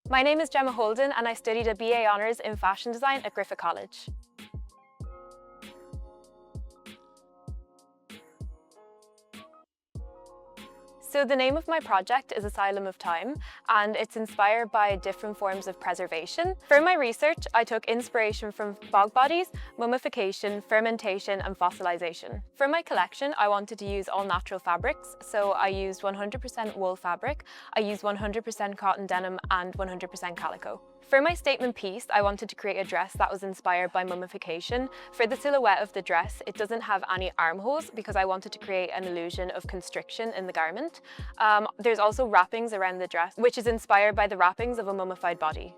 My name is Gemma Holden and I studied a BA Honours in Fashion Design at Griffith College. So the name of my project is Asylum of Time, and it's inspired by different forms of preservation. For my research, I took inspiration from bog bodies, mummification, fermentation and fossilization. For my collection, I wanted to use all natural fabrics, so I used 100% wool fabric, I used 100% cotton denim and 100% calico. For my statement piece, I wanted to create a dress that was inspired by mummification. For the silhouette of the dress, it doesn't have any armholes because I wanted to create an illusion of constriction in the garment. There's also wrappings around the dress, which is inspired by the wrappings of a mummified body.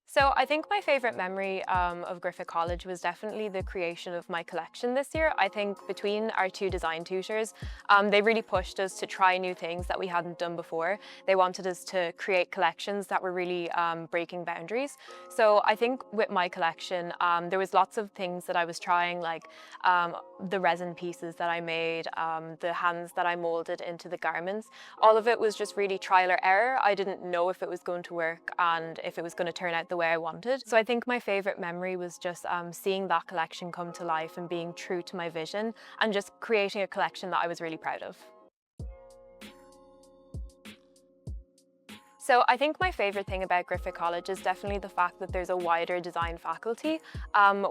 So I think my favourite memory of Griffith College was definitely the creation of my collection this year. I think between our two design tutors, they really pushed us to try new things that we hadn't done before. They wanted us to create collections that were really breaking boundaries. So I think with my collection, there was lots of things that I was trying, like the resin pieces that I made, the hands that I moulded into the garments. All of it was just really trial or error. I didn't know if it was going to work and if it was going to turn out the way I wanted. So I think my favourite memory was just seeing that collection come to life and being true to my vision and just creating a collection that I was really proud of. So I think my favourite thing about Griffith College is definitely the fact that there's a wider design faculty.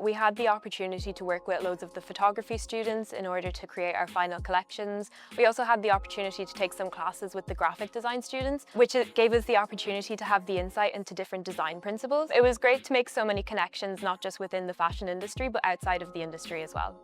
We had the opportunity to work with loads of the photography students in order to create our final collections. We also had the opportunity to take some classes with the graphic design students, which gave us the opportunity to have the insight into different design principles. It was great to make so many connections, not just within the fashion industry, but outside of the industry as well.